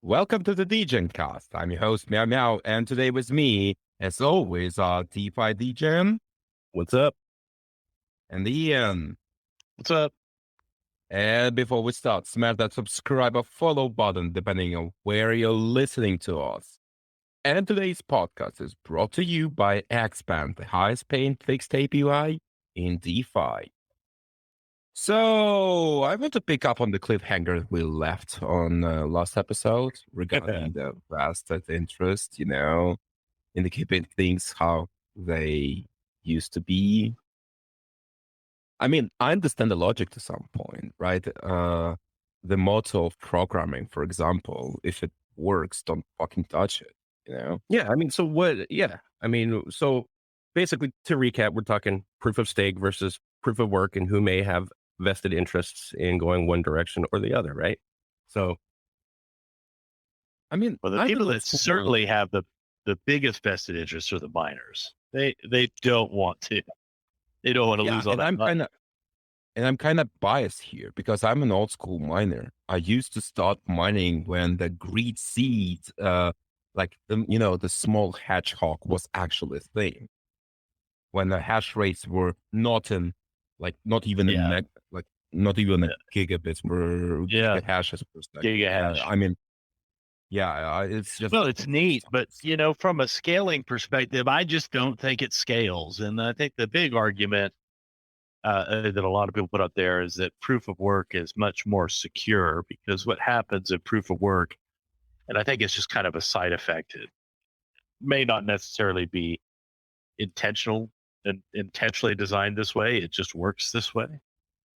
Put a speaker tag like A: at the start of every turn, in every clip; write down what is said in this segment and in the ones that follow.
A: Welcome to the DegenCast. I'm your host, Meow Meow, and today with me, as always, are Defi Degen
B: What's up?
A: and Ian.
B: What's up?
A: And before we start, smash that subscribe or follow button depending on where you're listening to us. And today's podcast is brought to you by Xband, the highest paying fixed API in DeFi. So I want to pick up on the cliffhanger we left on last episode regarding the vested interest, in the keeping things how they used to be. I mean, I understand the logic to some point, right? The motto of programming, for example, if it works, don't fucking touch it,
B: Yeah, I mean, so what? Yeah, I mean, so basically, to recap, we're talking proof of stake versus proof of work, and who may have vested interests in going one direction or the other, right? So,
A: I mean,
C: Well, the
A: I'm
C: people
A: an
C: that certainly have the biggest vested interests are the miners. They don't want to. They don't want to lose all that money.
A: And I'm kind of biased here because I'm an old school miner. I used to start mining when the greed seed, like the small hedgehog was actually a thing. When the hash rates were not in, like not even in
C: Yeah.
A: not even a
C: Yeah.
A: gigabits per
C: Yeah.
A: gigahashes per second.
C: Giga hash.
A: I mean, it's just
C: Well, it's neat, but from a scaling perspective, I just don't think it scales. And I think the big argument that a lot of people put up there is that proof of work is much more secure because what happens in proof of work, and I think it's just kind of a side effect. It may not necessarily be intentional and intentionally designed this way. It just works this way.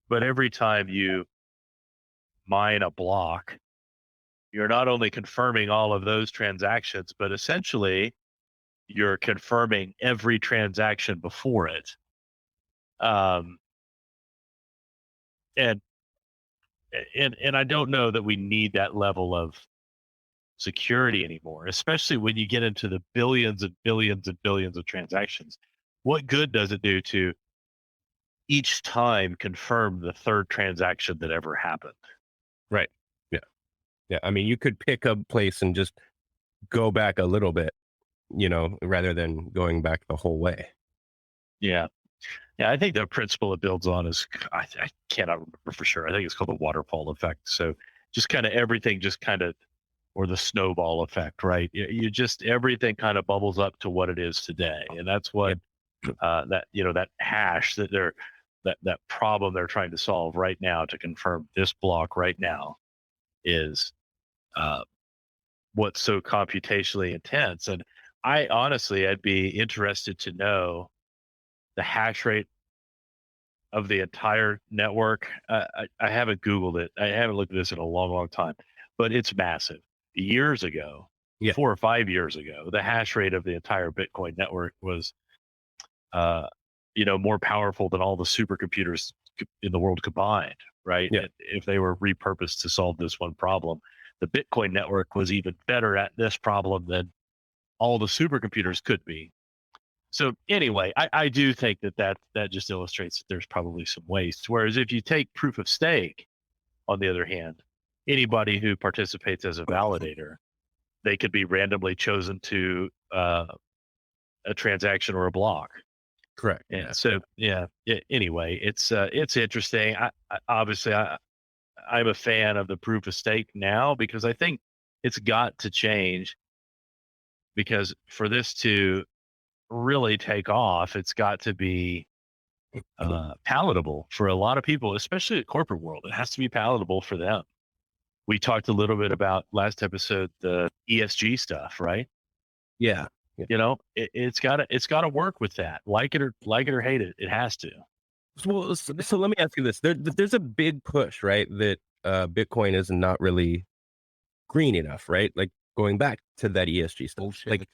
C: But every time you mine a block, you're not only confirming all of those transactions, but essentially you're confirming every transaction before it. Um, and I don't know that we need that level of security anymore, especially when you get into the billions and billions and billions of transactions. What good does it do to each time confirm the third transaction that ever happened?
B: right? Yeah, yeah. I mean, you could pick a place and just go back a little bit, rather than going back the whole way.
C: Yeah. Yeah, I think the principle it builds on is I cannot remember for sure. I think it's called the waterfall effect. So just kind of everything, or the snowball effect, right? You just everything kind of bubbles up to what it is today, and that's what that hash that problem they're trying to solve right now to confirm this block right now is what's so computationally intense. And I'd be interested to know the hash rate of the entire network. I haven't Googled it. I haven't looked at this in a long, long time, but it's massive. Years ago,
B: Yeah.
C: 4 or 5 years ago, the hash rate of the entire Bitcoin network was, more powerful than all the supercomputers in the world combined, right?
B: Yeah.
C: If they were repurposed to solve this one problem, the Bitcoin network was even better at this problem than all the supercomputers could be. So anyway, I do think that just illustrates that there's probably some waste. Whereas if you take proof of stake, on the other hand, anybody who participates as a validator, they could be randomly chosen to a transaction or a block.
B: Correct.
C: And so, anyway, it's interesting. I'm a fan of the proof of stake now because I think it's got to change, because for this to really take off, it's got to be palatable for a lot of people, especially the corporate world. It has to be palatable for them. We talked a little bit about last episode, the ESG stuff, right?
B: Yeah.
C: It's gotta work with that. Like it or hate it, it has to.
B: Well, so let me ask you this: there's a big push, right? That Bitcoin is not really green enough, right? Like going back to that ESG stuff.
A: bullshit.
B: Like,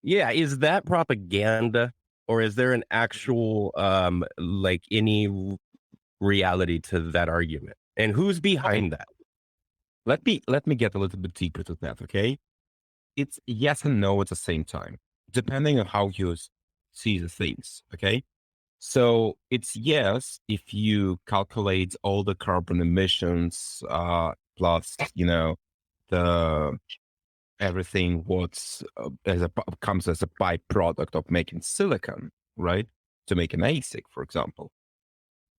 B: yeah, is that propaganda, or is there an actual like any reality to that argument? And who's behind that?
A: Let me get a little bit deeper to that, okay? It's yes and no at the same time, depending on how you see the things, okay? So it's yes if you calculate all the carbon emissions plus everything what's comes as a byproduct of making silicon, right? To make an ASIC, for example.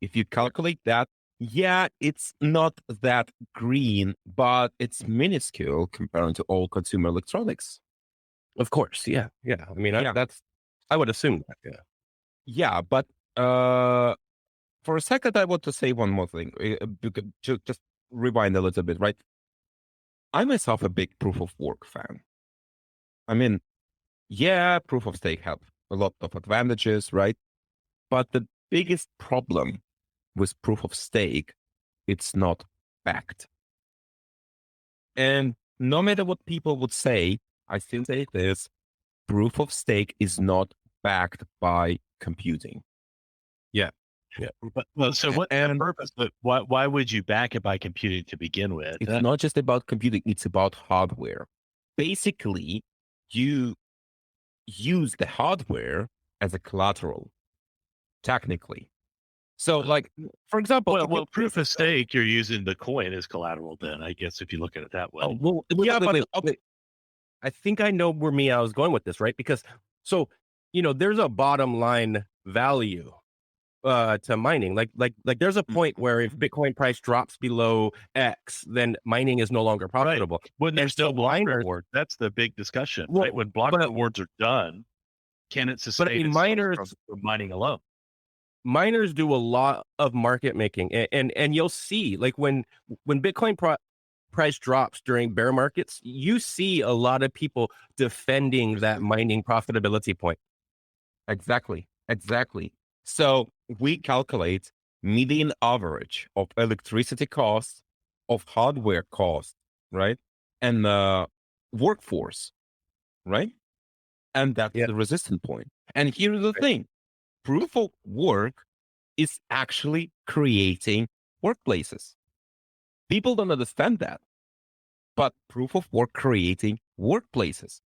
A: If you calculate that, yeah, it's not that green, but it's minuscule compared to all consumer electronics.
B: Of course, yeah. I mean,
A: Yeah.
B: I would assume that. Yeah.
A: Yeah, but for a second, I want to say one more thing. Just rewind a little bit, right? I myself a big proof of work fan. I mean, yeah, proof of stake have a lot of advantages, right? But the biggest problem with proof of stake, it's not backed. And no matter what people would say, I still say this: proof of stake is not backed by computing.
C: Well, so what's the
A: And
C: purpose? But why would you back it by computing to begin with?
A: it's not just about computing, it's about hardware. Basically, you use the hardware as a collateral, technically. So, like, for example,
C: Well, proof of stake, you're using the coin as collateral. Then I guess if you look at it that way.
B: Oh, well,
A: yeah, but
B: wait. I think I know where Meow is going with this, right? Because there's a bottom line value to mining. Like there's a point where if Bitcoin price drops below X, then mining is no longer profitable.
C: Right. When there's no block reward, that's the big discussion, right? When block rewards are done, can it sustain itself from mining alone?
B: Miners do a lot of market making, and you'll see, like when Bitcoin price drops during bear markets, you see a lot of people defending that mining profitability point.
A: Exactly. So we calculate median average of electricity costs, of hardware costs, right? And workforce, right? And that's the resistance point. And here's the thing: proof of work is actually creating workplaces. People don't understand that, but proof of work creating workplaces.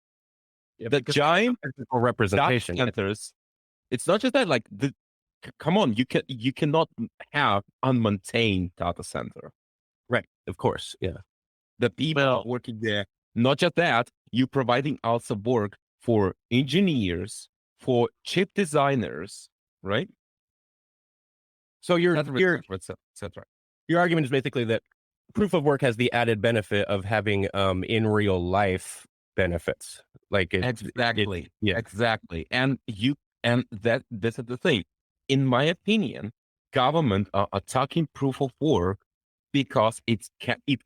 A: The giant
B: representation
A: centers. It's not just that. Like come on, you cannot have unmaintained data center,
B: right? Of course, yeah.
A: The people working there. Not just that, you providing also work for engineers, for chip designers, right?
B: So your
A: etc.
B: Your argument is basically that proof of work has the added benefit of having in real life benefits. Like
A: exactly. And this is the thing. In my opinion, government are attacking proof of work because it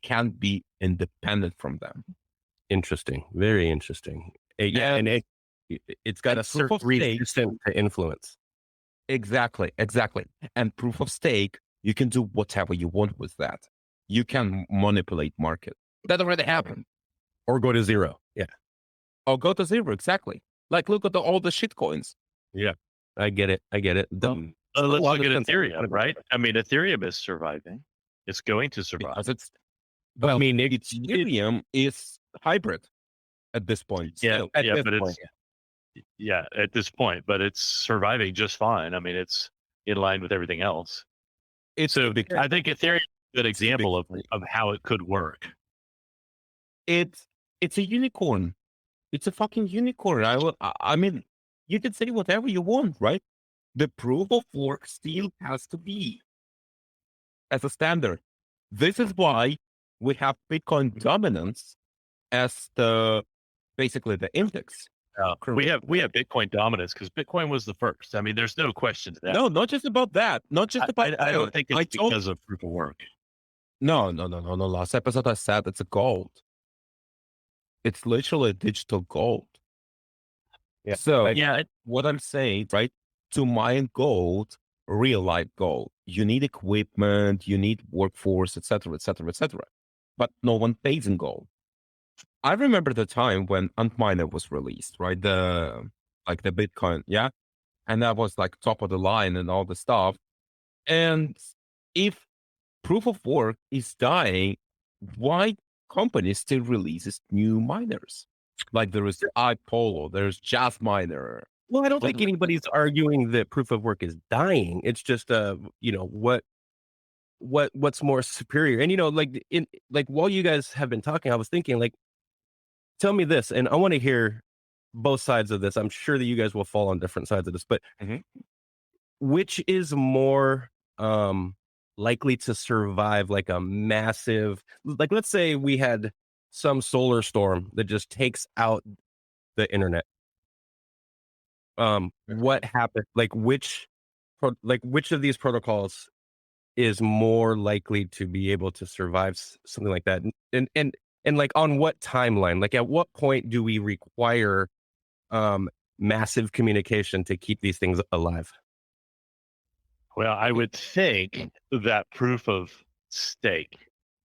A: can be independent from them.
B: Interesting, very interesting. And it's got a certain resistance to influence.
A: Exactly. And proof of stake, you can do whatever you want with that. You can manipulate market. That already happened.
B: Or go to zero. Yeah.
C: Oh,
A: Or go to zero. Exactly. Like look at all the shit coins.
B: Yeah. I get it.
C: Let's look at Ethereum, right? I mean, Ethereum is surviving. It's going to survive.
A: Because Ethereum is hybrid at this point.
C: At this point, but it's surviving just fine. I mean, it's in line with everything else. I think Ethereum is a good example of how it could work.
A: It's a unicorn. It's a fucking unicorn. I mean, you can say whatever you want, right? The proof of work still has to be as a standard. This is why we have Bitcoin dominance as basically the index.
C: We have Bitcoin dominance because Bitcoin was the first. I mean, there's no question to that.
A: No, not just about that. Not just about.
C: I don't think it's because of proof of work.
A: No. Last episode I said it's a gold. It's literally digital gold.
B: Yeah.
A: So what I'm saying, right? To mine gold, real life gold, you need equipment, you need workforce, etc. But no one pays in gold. I remember the time when Antminer was released, right? The Bitcoin, yeah, and that was like top of the line and all the stuff. And if proof of work is dying, why companies still releases new miners? Like there is iPolo, there's Jazz Miner.
B: Well, I don't think anybody's arguing that proof of work is dying. It's just what what's more superior. And like while you guys have been talking, I was thinking, like, tell me this, and I want to hear both sides of this. I'm sure that you guys will fall on different sides of this, but
A: Mhm.
B: which is more likely to survive like a massive, like, let's say we had some solar storm that just takes out the internet. What happened? Like, which of these protocols is more likely to be able to survive something like that? And like, on what timeline? Like, at what point do we require um massive communication to keep these things alive?
C: Well, I would think that proof of stake,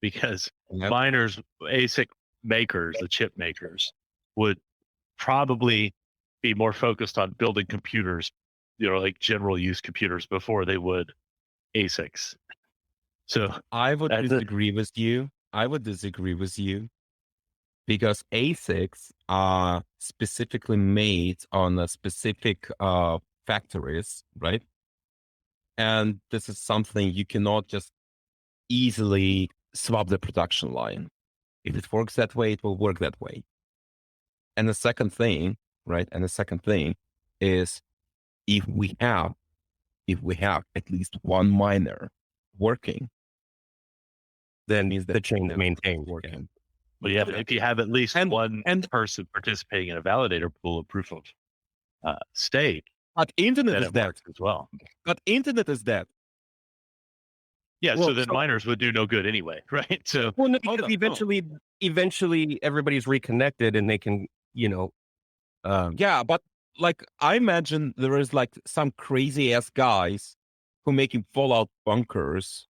C: because
A: Yep.
C: miners, ASIC makers, the chip makers, would probably be more focused on building computers, like general use computers before they would ASICs. So
A: I would
C: that's it.
A: disagree with you. I would disagree with you because ASICs are specifically made on a specific factories, right? And this is something you cannot just easily swap the production line. If it works that way, it will work that way. And the second thing, right? And the second thing is if we have at least one miner working,
B: Then
A: means that
B: the chain
A: the
B: maintained.
A: working.
C: But yeah, if you have at least
A: And
C: one
A: and
C: person participating in a validator pool of proof of stake,
A: but internet
C: then
A: is
C: it
A: dead.
C: works as well.
A: But internet is dead.
C: Yeah,
B: Well,
C: so then miners would do no good anyway, right? So
B: well, no,
A: Hold
B: because
A: on. Oh.
B: eventually everybody's reconnected and they can,
A: Yeah, but like I imagine there is like some crazy ass guys who making fallout bunkers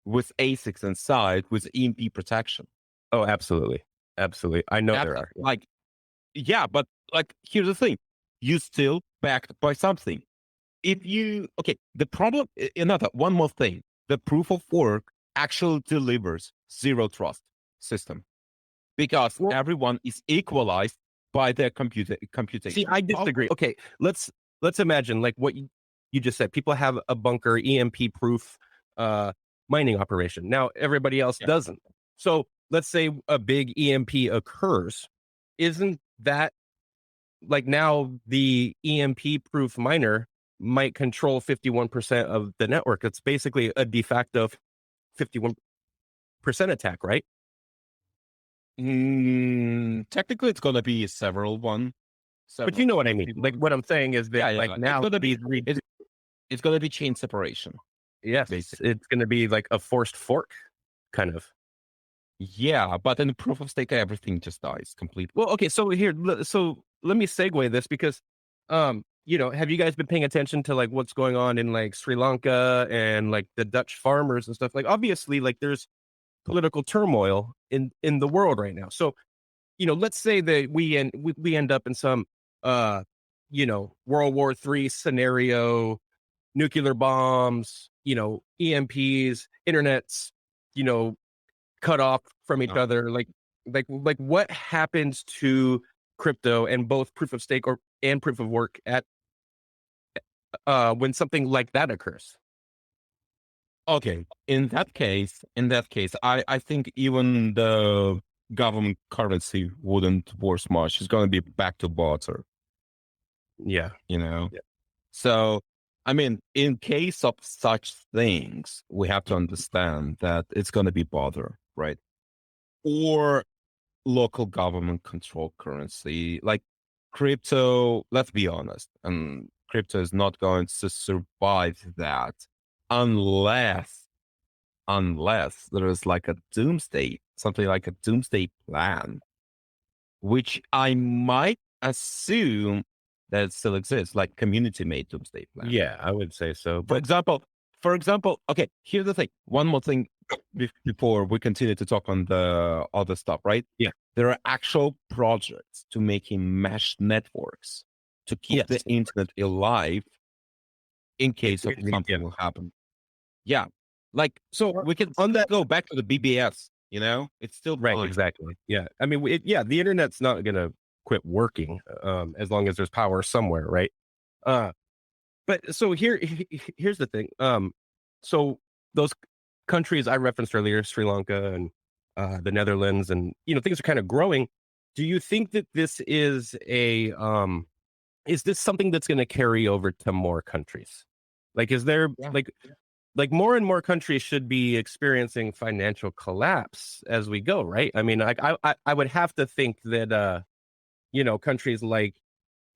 A: with ASICs inside with EMP protection.
B: oh, absolutely. Absolutely. I know there are.
A: Like, yeah, but like here's the thing. You still backed by something. If you the problem another one more thing. The proof of work actually delivers zero trust system because
B: Well,
A: everyone is equalized by their
B: see,
A: computation.
B: I disagree. Okay, let's imagine like what you just said. People have a bunker EMP proof mining operation. Now everybody else
A: Yeah.
B: doesn't. So let's say a big EMP occurs. Isn't that like now the EMP proof miner might control 51% of the network? It's basically a de facto 51% attack, right?
A: Technically, it's gonna be several one.
B: But you know what I mean.
A: People.
B: Like what I'm saying is
A: Yeah,
B: that
A: yeah.
B: like
A: It's
B: now
A: gonna be
B: these
A: it's gonna be chain separation.
B: yes,
A: basically.
B: it's going to be like a forced fork kind of.
A: Yeah, but in the proof of stake, everything just dies completely.
B: Well, okay, so so let me segue this because have you guys been paying attention to like what's going on in like Sri Lanka and like the Dutch farmers and stuff? Like obviously like there's political turmoil in the world right now. So, let's say that we end up in some World War III scenario, nuclear bombs, EMPs, internets, you know, cut off from each
A: No.
B: other. Like what happens to crypto and both proof of stake and proof of work at when something like that occurs?
A: Okay, in that case, I think even the government currency wouldn't worth much. It's going to be back to barter,
B: Yeah.
A: you know.
B: Yeah.
A: So, I mean, in case of such things, we have to understand that it's going to be barter, right? Or local government control currency, like crypto. Let's be honest, and crypto is not going to survive that unless there is like a doomsday, something like a doomsday plan, which I might assume that it still exists, like community made doomsday plan.
B: Yeah, I would say so.
A: For
B: But
A: example, okay, here's the thing. One more thing before we continue to talk on the other stuff, right?
B: Yeah.
A: There are actual projects to making mesh networks to keep the
B: yes,
A: internet alive in case of
B: yeah.
A: something will happen. Yeah. Like,
B: So
A: we can
B: on that,
A: go back to the BBS, it's still
B: right?
A: fine.
B: Exactly. Yeah. I mean, the internet's not going to quit working as long as there's power somewhere, right? But so here's the thing. So those countries I referenced earlier, Sri Lanka and the Netherlands, and things are kind of growing. Do you think that this is this something that's going to carry over to more countries? Like, is there
A: Yeah.
B: like more and more countries should be experiencing financial collapse as we go, right? I mean, I would have to think that countries like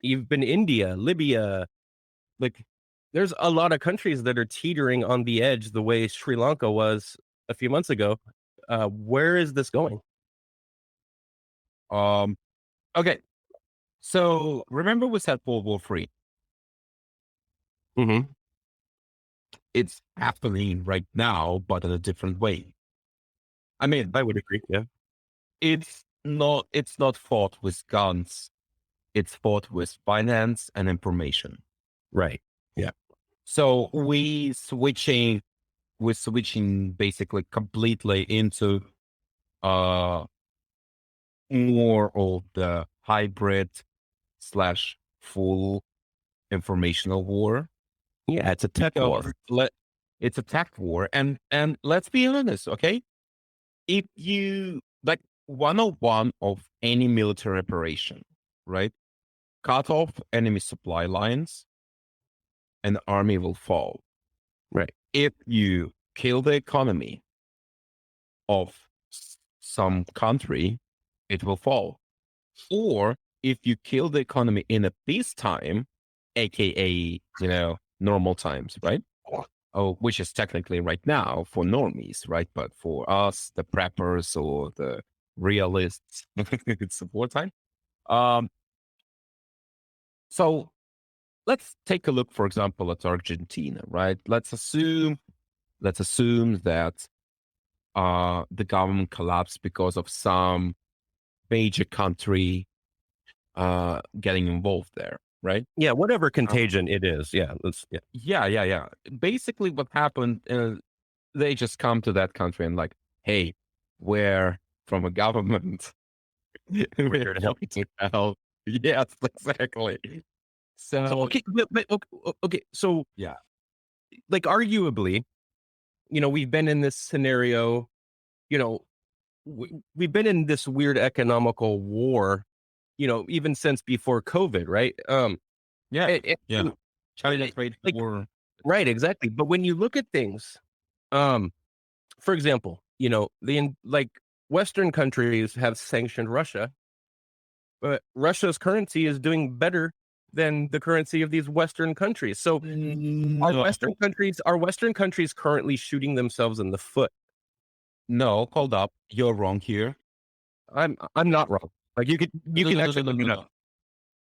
B: even India, Libya, like there's a lot of countries that are teetering on the edge the way Sri Lanka was a few months ago. Where is this going?
A: Um. Okay. So remember we said World War III.
B: Mm-hmm.
A: It's happening right now, but in a different way. I mean,
B: I would agree. Yeah.
A: it's not fought with guns. It's fought with finance and information.
B: Right. Yeah.
A: So we're switching basically completely into uh more of the hybrid slash full informational war.
B: Yeah. It's a tech war.
A: It's a tech war, and let's be honest, okay? If you like 101 of any military operation, right? Cut off enemy supply lines, and the army will fall.
B: Right.
A: If you kill the economy of some country, it will fall. Or if you kill the economy in a peacetime, aka normal times, right? Oh, which is technically right now for normies, right? But for us, the preppers or the realists, it's wartime. Um, so let's take a look, for example, at Argentina, right? Let's assume that the government collapsed because of some major country getting involved there, right?
B: Yeah. Whatever contagion it is. Yeah.
A: Yeah. Basically, what happened, they just come to that country and like, hey, we're from a government.
B: We're here to help.
A: to help. Yes, exactly.
B: So
A: So
B: okay, okay. So
A: yeah,
B: like arguably, we've been in this scenario, you know, we've been in this weird economical war, even since before COVID, right?
A: yeah, yeah.
B: And,
A: China trade
B: like,
A: war.
B: right, exactly. But when you look at things, for example, like Western countries have sanctioned Russia, but Russia's currency is doing better than the currency of these Western countries. So
A: No,
B: are Western countries currently shooting themselves in the foot?
A: no, hold up. You're wrong here.
B: I'm not wrong. Like you
A: No,
B: can
A: no, no,
B: actually
A: no,
B: look
A: no,
B: it
A: no,
B: up.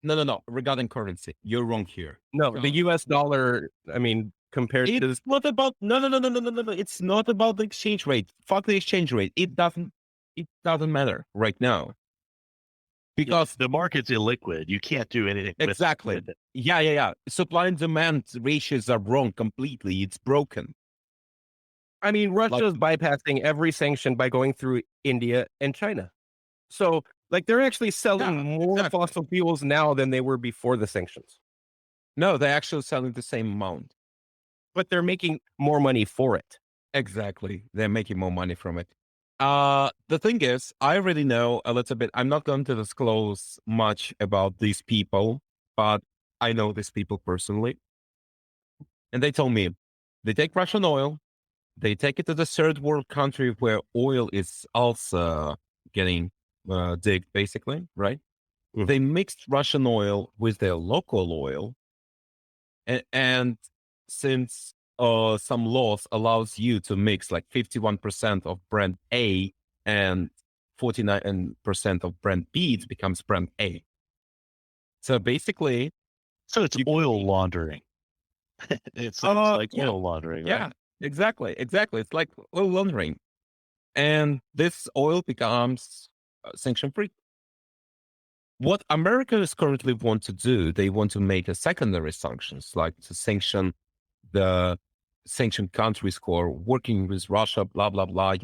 A: no. No. Regarding currency, you're wrong here.
B: No, the US dollar, I mean, compared to
A: It's not about no. It's not about the exchange rate. Fuck the exchange rate. It doesn't matter right now because
C: The market's illiquid. You can't do anything
A: exactly.
C: with it.
A: Yeah. Supply and demand ratios are wrong completely. It's broken.
B: I mean,
A: Like
B: Russia's bypassing every sanction by going through India and China. So, like, they're actually selling
A: yeah,
B: more
A: exactly.
B: fossil fuels now than they were before the sanctions,
A: No, they're actually selling the same amount.
B: but they're making more money for it.
A: Exactly. They're making more money from it. The thing is, I already know a little bit. I'm not going to disclose much about these people, but I know these people personally. And they told me they take Russian oil, they take it to the third world country where oil is also getting digged, basically, right?
B: Mhm.
A: They mixed Russian oil with their local oil. And since some laws allows you to mix like 51% of brand A and 49% of brand B, it becomes brand A. So basically,
C: So it's
A: you
C: oil laundering. It's like
A: yeah,
C: oil laundering, right?
A: yeah, exactly. It's like oil laundering, and this oil becomes sanction free. What America is currently want to do, they want to make a secondary sanctions, like to sanction the sanctioned countries who are working with Russia, blah, blah, blah,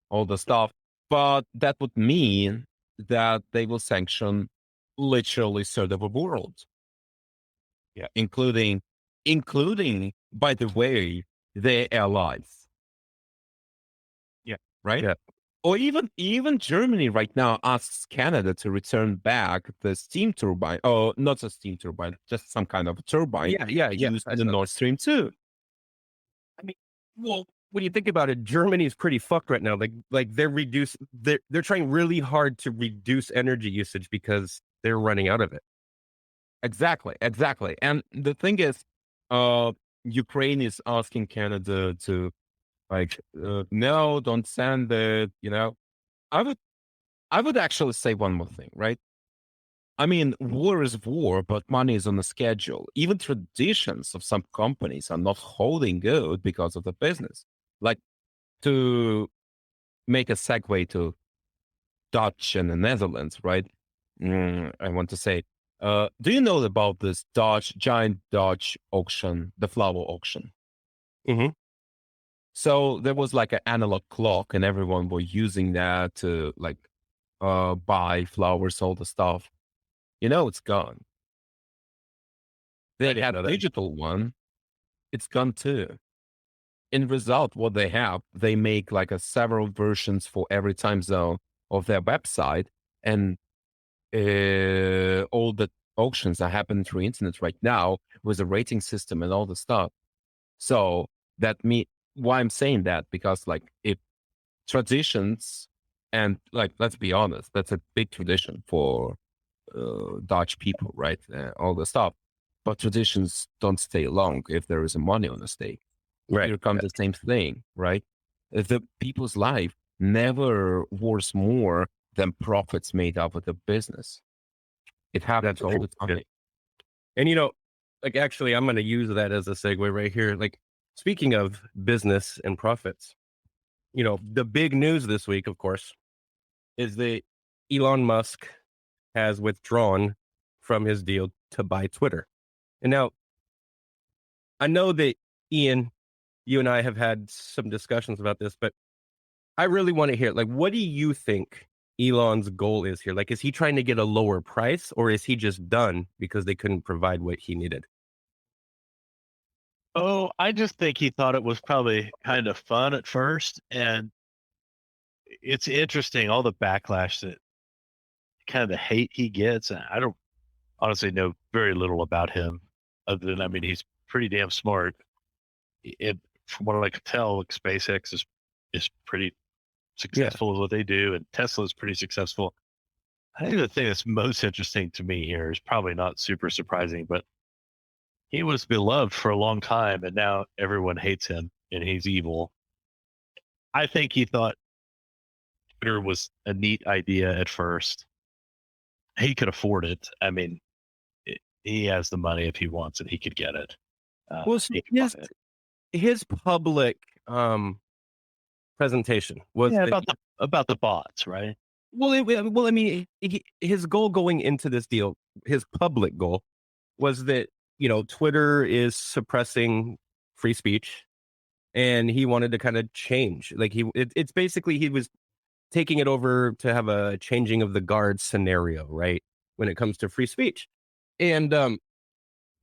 A: all the stuff. But that would mean that they will sanction literally third of the world.
B: Yeah.
A: Including, by the way, their allies. right?
B: Yeah.
A: Or even Germany right now asks Canada to return back the steam turbine. Oh, not a steam turbine, just some kind of a turbine
B: Yeah.
A: used
B: I
A: in the
B: saw that.
A: Nord Stream 2.
B: I mean, well, when you think about it, Germany is pretty fucked right now. Like they're trying really hard to reduce energy usage because they're running out of it.
A: Exactly. And the thing is, Ukraine is asking Canada to like, no, don't send it. I would I would actually say one more thing, right? I mean, war is war, but money is on a schedule. Even traditions of some companies are not holding good because of the business. Like, to make a segue to Dutch and the Netherlands, right? I want to say, do you know about this giant Dutch auction, the flower auction?
B: Mm-hmm.
A: So there was like an analog clock, and everyone were using that to like buy flowers, all the stuff. It's gone.
B: I
A: They
B: didn't know
A: had
B: that.
A: digital one, it's gone too. In result, what they have, they make like a several versions for every time zone of their website, and all the auctions are happening through internet right now with a rating system and all the stuff. So that me why I'm saying that, because like if traditions, and like let's be honest, that's a big tradition for Dutch people, right? All the stuff. But traditions don't stay long if there is money on the stake.
B: Right.
A: Here comes the same thing, right? If the people's life never worth more than profits made out of the business. It happens
B: That's
A: all
B: true.
A: the time.
B: Yeah. And like actually, I'm going to use that as a segue right here. Like speaking of business and profits, the big news this week, of course, is that Elon Musk has withdrawn from his deal to buy Twitter. And now I know that Ian, you and I have had some discussions about this, but I really want to hear, like, what do you think Elon's goal is here? Like, is he trying to get a lower price, or is he just done because they couldn't provide what he needed?
C: Oh, I just think he thought it was probably kind of fun at first, and it's interesting all the backlash that kind of the hate he gets. And I don't honestly know very little about him, other than I mean he's pretty damn smart. From what I can tell, like, SpaceX is pretty
B: Yeah.
C: successful with what they do, and Tesla is pretty successful. I think the thing that's most interesting to me here is probably not super surprising, but he was beloved for a long time, and now everyone hates him, and he's evil. I think he thought Twitter was a neat idea at first. He could afford it. I mean, he has the money. If he wants it, he could get it.
B: Well, so
C: He could
B: his
C: buy it.
B: his public presentation was
C: Yeah,
B: that,
C: about the bots, right?
B: well, I mean, his goal going into this deal, his public goal was that Twitter is suppressing free speech, and he wanted to kind of change. Like it's basically he was taking it over to have a changing of the guard scenario, right? When it comes to free speech. And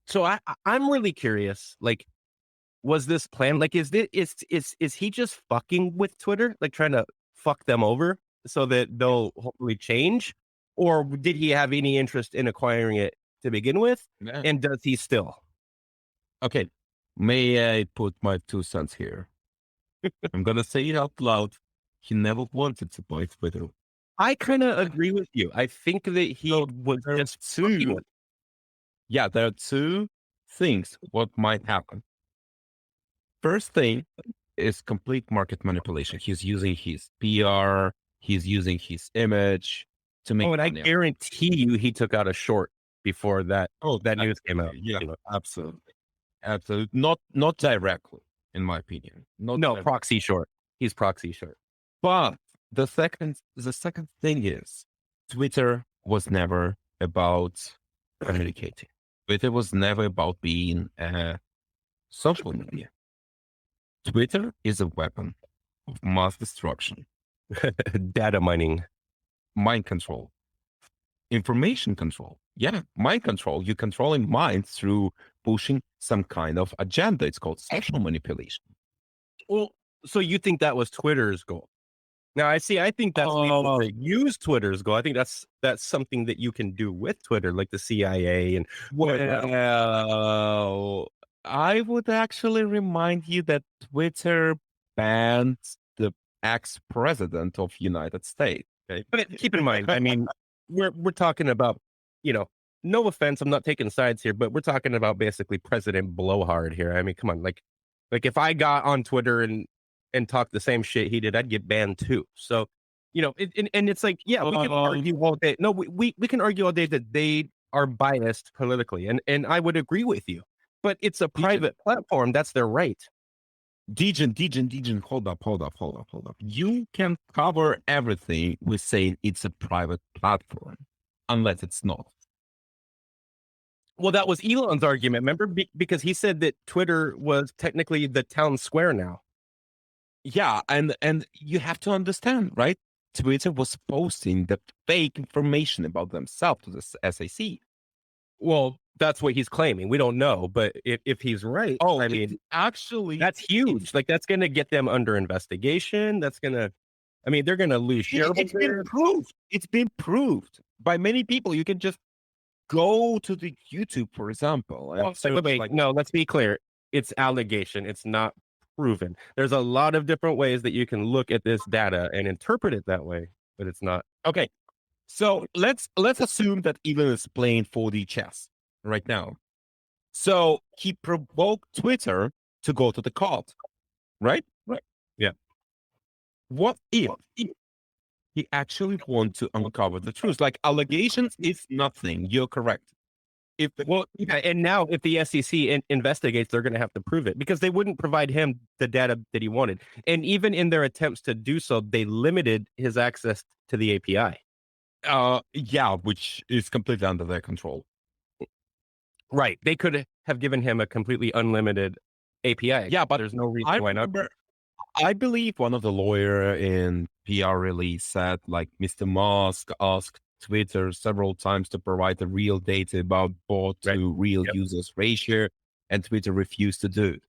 B: so I'm really curious, like, was this planned? Like, is he just fucking with Twitter, like trying to fuck them over so that they'll hopefully change? Or did he have any interest in acquiring it to begin with?
A: Yeah.
B: And does he still?
A: Okay. May I put my 2 cents here? I'm gonna say it out loud. He never wanted to buy Twitter.
B: I kind of agree with you. I think that he
A: So
B: was
A: there are
B: just fucking with.
A: yeah, there are two things what might happen. First thing is complete market manipulation. He's using his PR, he's using his image to make
B: Oh, and I
A: money.
B: guarantee you, he took out a short before that that news came out.
A: Yeah, absolutely. Absolutely. Not directly, in my opinion. Not
B: No,
A: directly.
B: proxy short. He's proxy short.
A: But the second thing is Twitter was never about communicating. Twitter was never about being a social media. Twitter is a weapon of mass destruction,
B: Data mining.
A: mind control, information control. Yeah, mind control. You're controlling minds through pushing some kind of agenda. It's called social manipulation.
B: Well, so you think that was Twitter's goal? Now I see. I think that's people
A: Oh,
B: that use Twitter's goal. I think that's something that you can do with Twitter, like the CIA and whatnot.
A: well, I would actually remind you that Twitter banned the ex-president of United States. Okay.
B: But keep in mind, I mean, we're talking about, you know, no offense, I'm not taking sides here, but we're talking about basically President Blowhard here. I mean, come on, like if I got on Twitter and talked the same shit he did, I'd get banned too. So, and it's like, yeah, we can argue all day. No, we can argue all day that they are biased politically, and I would agree with you. But it's a private platform. That's their right.
A: Degen, hold up. You can cover everything with saying it's a private platform, unless it's not.
B: Well, that was Elon's argument, remember? Because he said that Twitter was technically the town square now.
A: Yeah, and you have to understand, right? Twitter was posting the fake information about themselves to the SEC.
B: Well, that's what he's claiming. We don't know, but if he's right,
A: Oh,
B: I mean,
A: actually,
B: that's huge. Like that's going to get them under investigation. That's going to, I mean, they're going to lose
A: it's been
B: shareholders.
A: proved. It's been proved by many people. You can just go to the YouTube, for example. And
B: Well,
A: search,
B: wait, no, let's be clear. It's allegation. It's not proven. There's a lot of different ways that you can look at this data and interpret it that way, but it's not.
A: okay. So let's assume that Elon is playing 4D chess right now. So he provoked Twitter to go to the court, right?
B: Right. Yeah.
A: What if he actually wants to uncover the truth? Like allegations is nothing. You're correct.
B: Yeah, and now if the SEC investigates, they're going to have to prove it because they wouldn't provide him the data that he wanted. And even in their attempts to do so, they limited his access to the API.
A: Yeah, which is completely under their control.
B: Right. They could have given him a completely unlimited API.
A: Yeah, but
B: there's no reason why not.
A: I believe one of the lawyer in PR release said, like, Mr. Musk asked Twitter several times to provide the real data about bot to real users ratio, and Twitter refused to do it.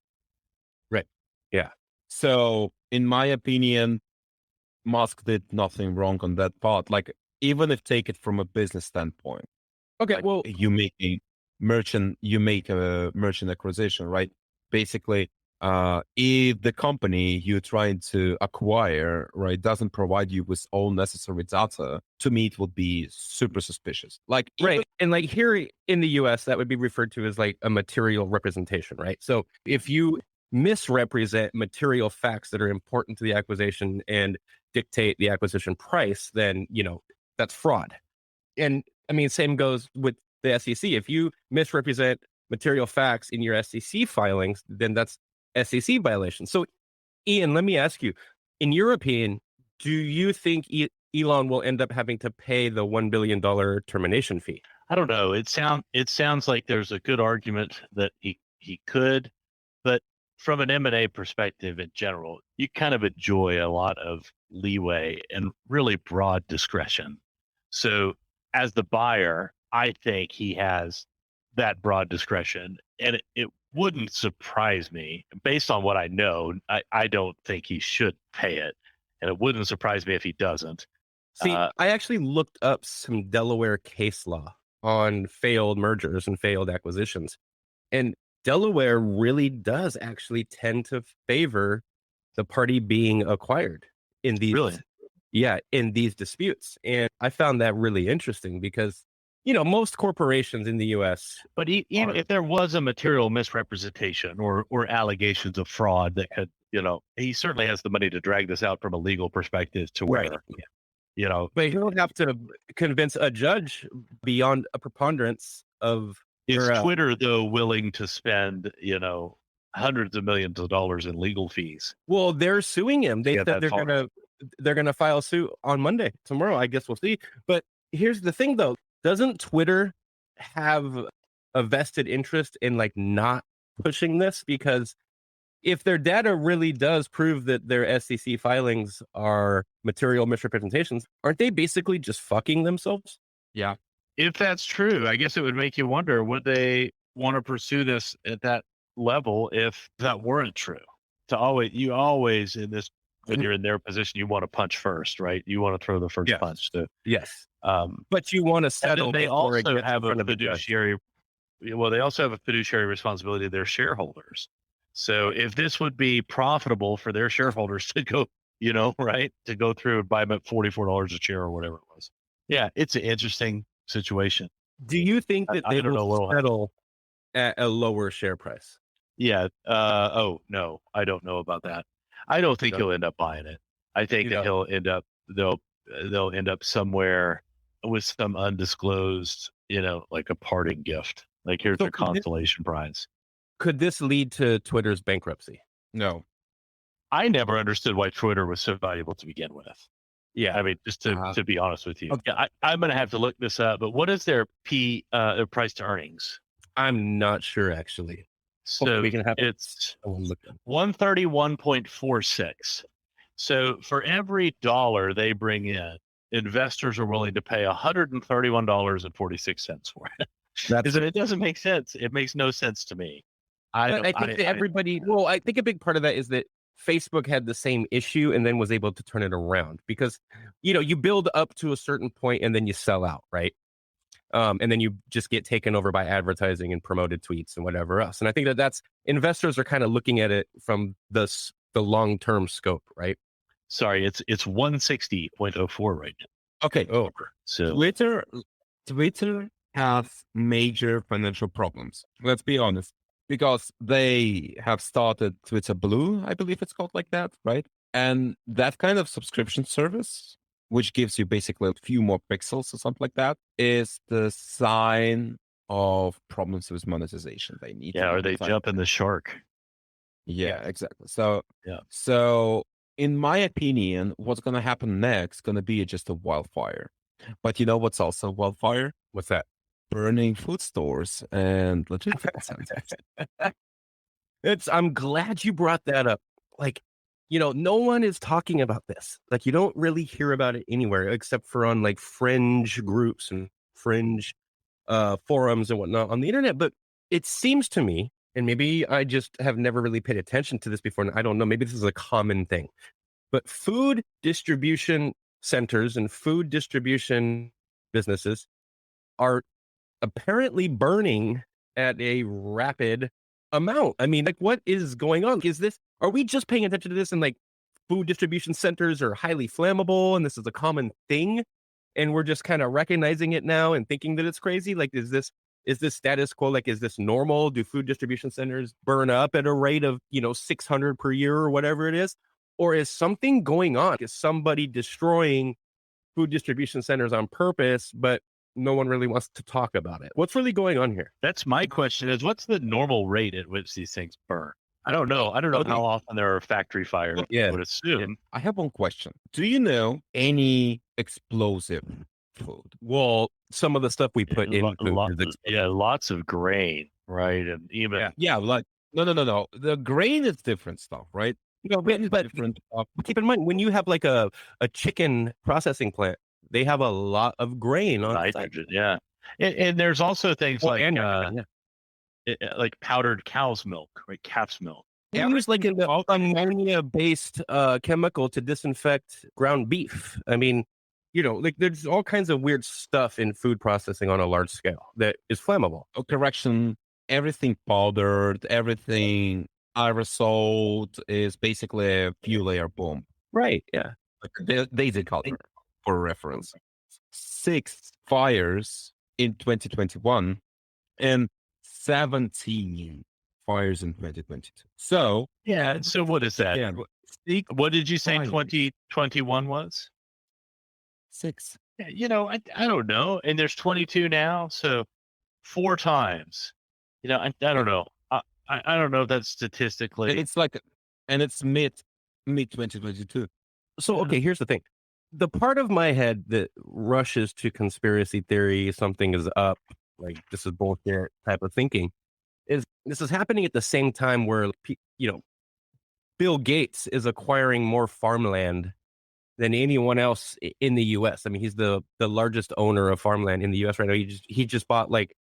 B: Right. Yeah.
A: So, in my opinion, Musk did nothing wrong on that part. Like, even if take it from a business standpoint.
B: Okay.
A: Like,
B: well,
A: you make a merchant acquisition, right? Basically, if the company you're trying to acquire, right, doesn't provide you with all necessary data, to me it would be super suspicious. Like,
B: right. And like here in the US, that would be referred to as like a material representation, right? So if you misrepresent material facts that are important to the acquisition and dictate the acquisition price, then, that's fraud. And I mean, same goes with the SEC. If you misrepresent material facts in your SEC filings, then that's SEC violation. So, Ian, let me ask you, in your opinion, do you think Elon will end up having to pay the $1 billion termination fee?
C: I don't know. It sounds like there's a good argument that he could, but from an M&A perspective in general, you kind of enjoy a lot of leeway and really broad discretion. So as the buyer, I think he has that broad discretion, and it wouldn't surprise me based on what I know. I don't think he should pay it, and it wouldn't surprise me if he doesn't.
B: See, I actually looked up some Delaware case law on failed mergers and failed acquisitions. And Delaware really does actually tend to favor the party being acquired in these in these disputes. And I found that really interesting because most corporations in the US,
C: but even if there was a material misrepresentation or allegations of fraud that could, he certainly has the money to drag this out from a legal perspective to where
B: but he'll have to convince a judge beyond a preponderance of.
C: Is Twitter though willing to spend, hundreds of millions of dollars in legal fees?
B: Well, they're suing him. They said they're gonna file suit on Monday. Tomorrow, I guess we'll see. But here's the thing though. Doesn't Twitter have a vested interest in like not pushing this? Because if their data really does prove that their SEC filings are material misrepresentations, aren't they basically just fucking themselves?
A: Yeah.
C: If that's true, I guess it would make you wonder, would they want to pursue this at that level if that weren't true? You always in this when you're in their position, you want to punch first, right? You want to throw the first
B: Yes.
C: punch. So,
B: Yes. But you want to settle
C: they
B: before it
C: also
B: gets in
C: have a
B: front of the judge.
C: fiduciary. Well, they also have a fiduciary responsibility to their shareholders. So if this would be profitable for their shareholders to go, right, to go through and buy them at $44 a share or whatever it was. Yeah, it's an interesting situation.
B: Do you think that
C: I
B: they
C: don't know
B: will
C: what'll
B: settle at a lower share price?
C: Yeah. Oh no, I don't know about that. I don't think
B: No.
C: he'll end up buying it. I think
B: You
C: that
B: don't?
C: he'll end up they'll end up somewhere with some undisclosed, like a parting gift. Like here's
B: So
C: your consolation prize.
B: Could this lead to Twitter's bankruptcy?
A: No.
C: I never understood why Twitter was so valuable to begin with.
B: Yeah.
C: I mean, just to be honest with you,
B: Okay.
C: I'm going to have to look this up. But what is their their price to earnings?
B: I'm not sure actually.
C: So
B: we can have
C: it's
B: I will look.
C: 131.46. So for every dollar they bring in, investors are willing to pay $131.46 for it. It doesn't make sense. It makes no sense to me.
B: I think that everybody. Well, I think a big part of that is that Facebook had the same issue and then was able to turn it around because you build up to a certain point and then you sell out, right? And then you just get taken over by advertising and promoted tweets and whatever else. And I think that's investors are kind of looking at it from the long term scope, right?
C: Sorry, it's 160.04 right now.
A: Okay.
C: So
A: Twitter has major financial problems. Let's be honest, because they have started Twitter Blue, I believe it's called like that, right? And that kind of subscription service, which gives you basically a few more pixels or something like that, is the sign of problems with monetization. They need.
C: Yeah, or they jump in the shark.
A: Yeah, exactly. So
C: yeah.
A: So in my opinion, what's going to happen next going to be just a wildfire. But you know what's also wildfire?
B: What's that?
A: Burning food stores and logistics centers.
B: I'm glad you brought that up. Like, no one is talking about this. Like, you don't really hear about it anywhere except for on like fringe groups and fringe forums and whatnot on the internet. But it seems to me, and maybe I just have never really paid attention to this before, and I don't know, maybe this is a common thing, but food distribution centers and food distribution businesses are apparently burning at a rapid amount. I mean, like, what is going on? Are we just paying attention to this and like food distribution centers are highly flammable and this is a common thing? And we're just kind of recognizing it now and thinking that it's crazy. Like, is this status quo? Like, is this normal? Do food distribution centers burn up at a rate of, 600 per year or whatever it is? Or is something going on? Is somebody destroying food distribution centers on purpose, but no one really wants to talk about it? What's really going on here?
C: That's my question is what's the normal rate at which these things burn? I don't know. I don't know how often there are factory fires.
B: Yeah.
C: I would assume.
A: I have one question. Do you know any explosive food?
B: Well, some of the stuff we put in food is
C: lots of grain, right? And even
A: like no. The grain is different stuff, right?
B: but
A: Different
B: keep in mind when you have like a chicken processing plant, they have a lot of grain on
C: nitrogen, yeah. And there's also things like like powdered cow's milk, right? Calf's milk.
B: They use like an ammonia-based chemical to disinfect ground beef. I mean, like there's all kinds of weird stuff in food processing on a large scale that is flammable.
A: Oh, correction. Everything powdered, everything aerosoled is basically a few layer bomb.
B: Right. Yeah.
A: Like they did call it for reference. 6 fires in 2021 and 17 fires in 2022. So
C: yeah. So what is that?
A: Yeah,
C: what did you say 2021 was?
A: 6.
C: Yeah, I don't know. And there's 22 now, so 4 times. I don't know. I don't know if that's statistically.
A: It's like, and it's mid 2022.
B: So okay, here's the thing. The part of my head that rushes to conspiracy theory, something is up, like this is bullshit type of thinking, is this is happening at the same time where Bill Gates is acquiring more farmland than anyone else in the U.S. I mean, he's the largest owner of farmland in the U.S. right now. He just bought like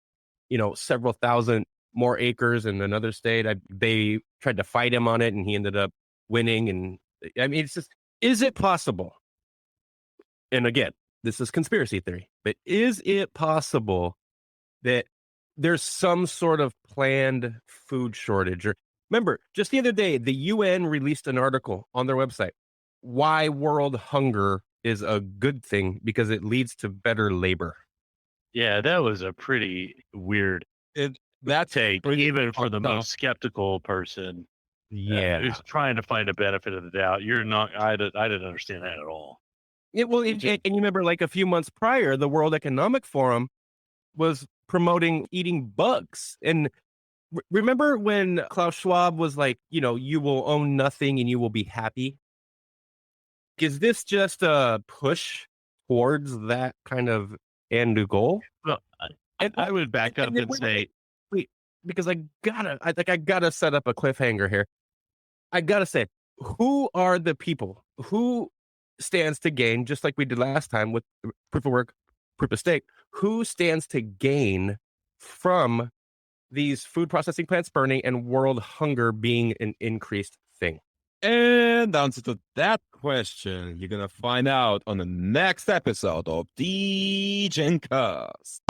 B: several thousand more acres in another state. They tried to fight him on it, and he ended up winning, and I mean, it's just, is it possible? And again, this is conspiracy theory, but is it possible that there's some sort of planned food shortage? Or remember, just the other day, the UN released an article on their website, why world hunger is a good thing because it leads to better labor.
C: Yeah, that was a pretty weird
A: That's
C: take,
A: pretty
C: even for the
A: fucked up.
C: most skeptical person
B: Yeah.
C: who's trying to find a benefit of the doubt. You're not. I didn't understand that at all.
B: And you remember, like a few months prior, the World Economic Forum was promoting eating bugs. And remember when Klaus Schwab was like, you will own nothing and you will be happy? Is this just a push towards that kind of end goal?
C: Well, I would back up
B: then
C: and say,
B: wait, because I gotta set up a cliffhanger here. I gotta say, who are the people who stands to gain, just like we did last time with proof of work, proof of stake? Who stands to gain from these food processing plants burning and world hunger being an increased thing?
A: And the answer to that question, you're gonna find out on the next episode of DegenCast.